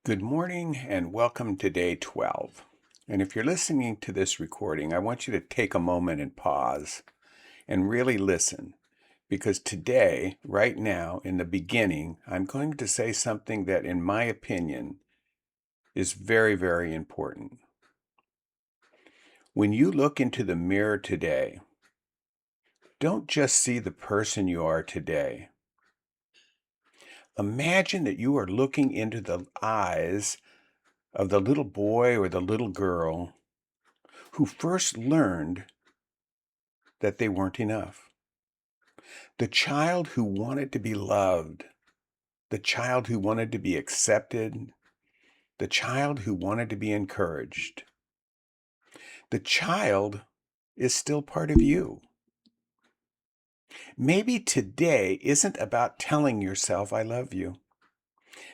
Good morning and welcome to day 12. And if you're listening to this recording, I want you to take a moment and pause and really listen because today, right now, in the beginning, I'm going to say something that, in my opinion, is very, very important. When you look into the mirror today, don't just see the person you are today. Imagine that you are looking into the eyes of the little boy or the little girl who first learned that they weren't enough. The child who wanted to be loved, the child who wanted to be accepted, the child who wanted to be encouraged. The child is still part of you. Maybe today isn't about telling yourself, I love you.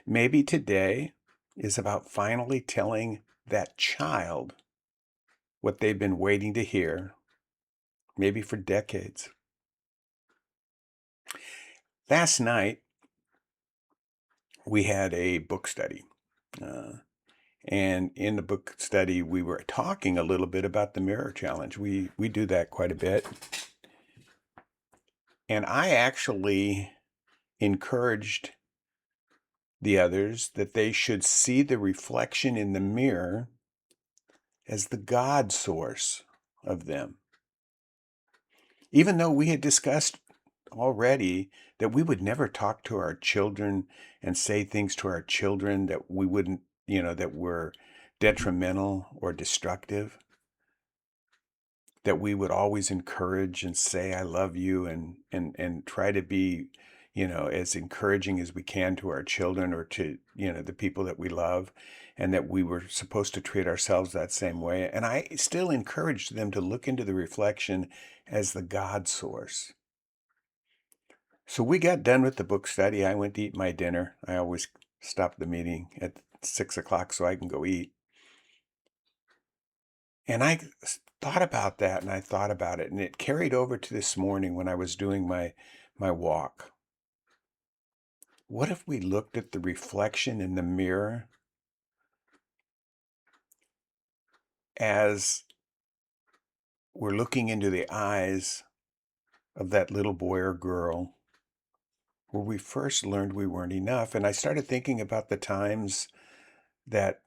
Maybe today is about finally telling that child what they've been waiting to hear, maybe for decades. Last night, we had a book study. Uh, And in the book study, we were talking a little bit about the mirror challenge. We do that quite a bit. And I actually encouraged the others that they should see the reflection in the mirror as the God source of them. Even though we had discussed already that we would never talk to our children and say things to our children that we wouldn't, that were detrimental or destructive, that we would always encourage and say I love you and try to be as encouraging as we can to our children or to the people that we love, and that we were supposed to treat ourselves that same way. And I still encouraged them to look into the reflection as the God source. So we got done with the book study. I went to eat my dinner. I always stop the meeting at 6 o'clock so I can go eat. And I thought about that and I thought about it, and it carried over to this morning when I was doing my walk. What if we looked at the reflection in the mirror as we're looking into the eyes of that little boy or girl where we first learned we weren't enough? And I started thinking about the times that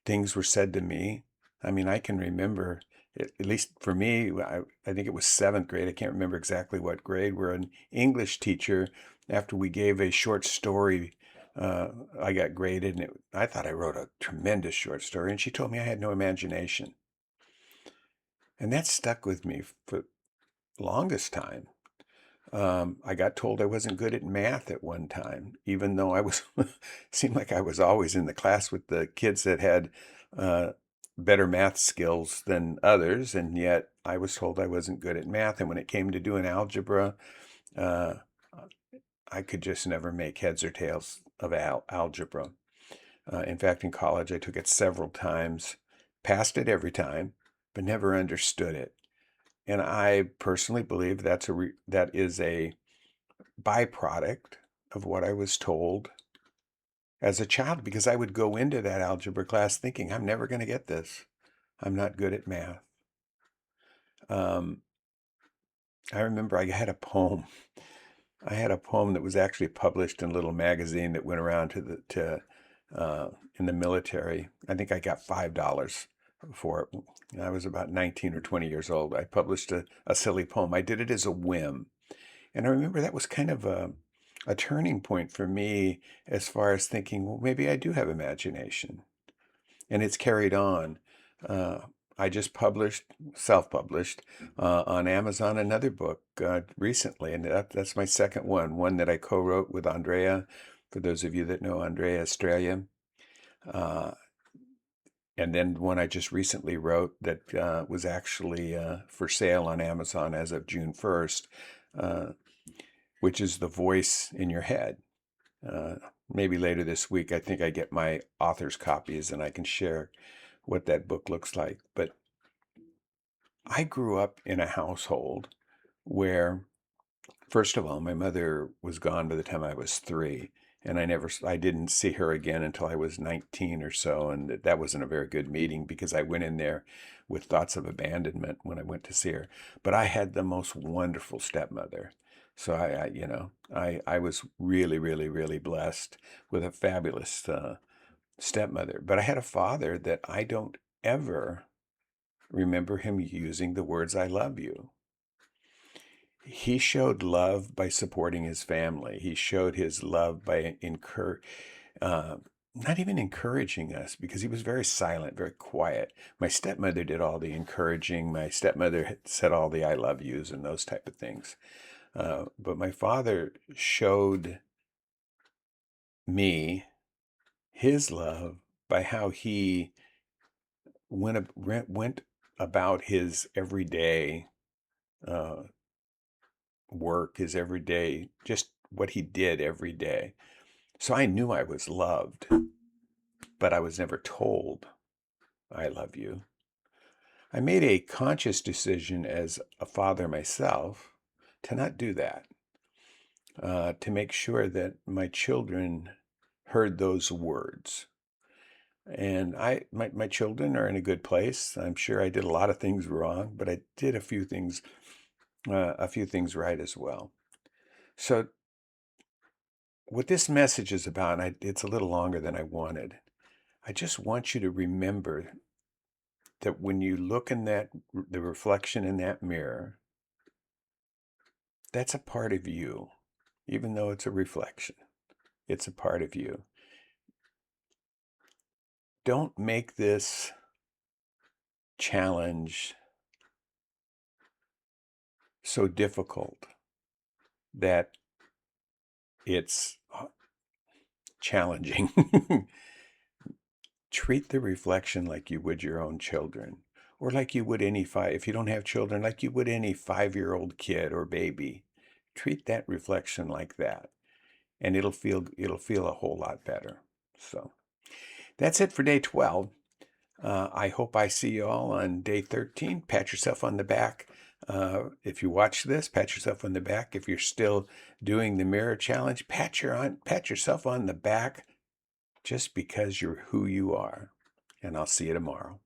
things were said to me. I mean, I can remember, at least for me, I think it was seventh grade. I can't remember exactly what grade, where an English teacher, after we gave a short story, I got graded, and I thought I wrote a tremendous short story, and she told me I had no imagination. And that stuck with me for the longest time. I got told I wasn't good at math at one time, even though I was, seemed like I was always in the class with the kids that had uh, better math skills than others, and yet I was told I wasn't good at math. And when it came to doing algebra, uh, I could just never make heads or tails of algebra. In fact, in college, I took it several times, passed it every time, but never understood it. And I personally believe that is a byproduct of what I was told as a child, because I would go into that algebra class thinking, I'm never going to get this. I'm not good at math. Um, I remember I had a poem. I had a poem that was actually published in a little magazine that went around in the military. I think I got $5 for it. I was about 19 or 20 years old. I published a silly poem. I did it as a whim. And I remember that was kind of a turning point for me as far as thinking, well, maybe I do have imagination. And it's carried on. Uh, I just self-published on Amazon, another book recently, and that's my second one that I co-wrote with Andrea, for those of you that know Andrea Estrella. Uh, and then one I just recently wrote that was actually for sale on Amazon as of June 1st, which is The Voice in Your Head. Maybe later this week, I think I get my author's copies and I can share what that book looks like. But I grew up in a household where, first of all, my mother was gone by the time I was 3. And I didn't see her again until I was 19 or so. And that wasn't a very good meeting because I went in there with thoughts of abandonment when I went to see her. But I had the most wonderful stepmother. So I was really, really, really blessed with a fabulous stepmother. But I had a father that I don't ever remember him using the words, I love you. He showed love by supporting his family. He showed his love by uh, not even encouraging us because he was very silent, very quiet. My stepmother did all the encouraging. My stepmother said all the I love yous and those type of things. But my father showed me his love by how he went about his everyday uh, work, his everyday, just what he did every day. So I knew I was loved, but I was never told, I love you. I made a conscious decision as a father myself to not do that, to make sure that my children heard those words. And my children are in a good place. I'm sure I did a lot of things wrong, but I did a few things right as well. So what this message is about, and it's a little longer than I wanted. I just want you to remember that when you look in the reflection in that mirror, that's a part of you, even though it's a reflection. It's a part of you. Don't make this challenge so difficult that it's challenging. Treat the reflection like you would your own children, or like you would if you don't have children, like you would any 5-year-old kid or baby. Treat that reflection like that, and it'll feel a whole lot better. So that's it for day 12. I hope I see you all on day 13. Pat yourself on the back. If you watch this, pat yourself on the back. If you're still doing the mirror challenge, pat yourself on the back just because you're who you are. And I'll see you tomorrow.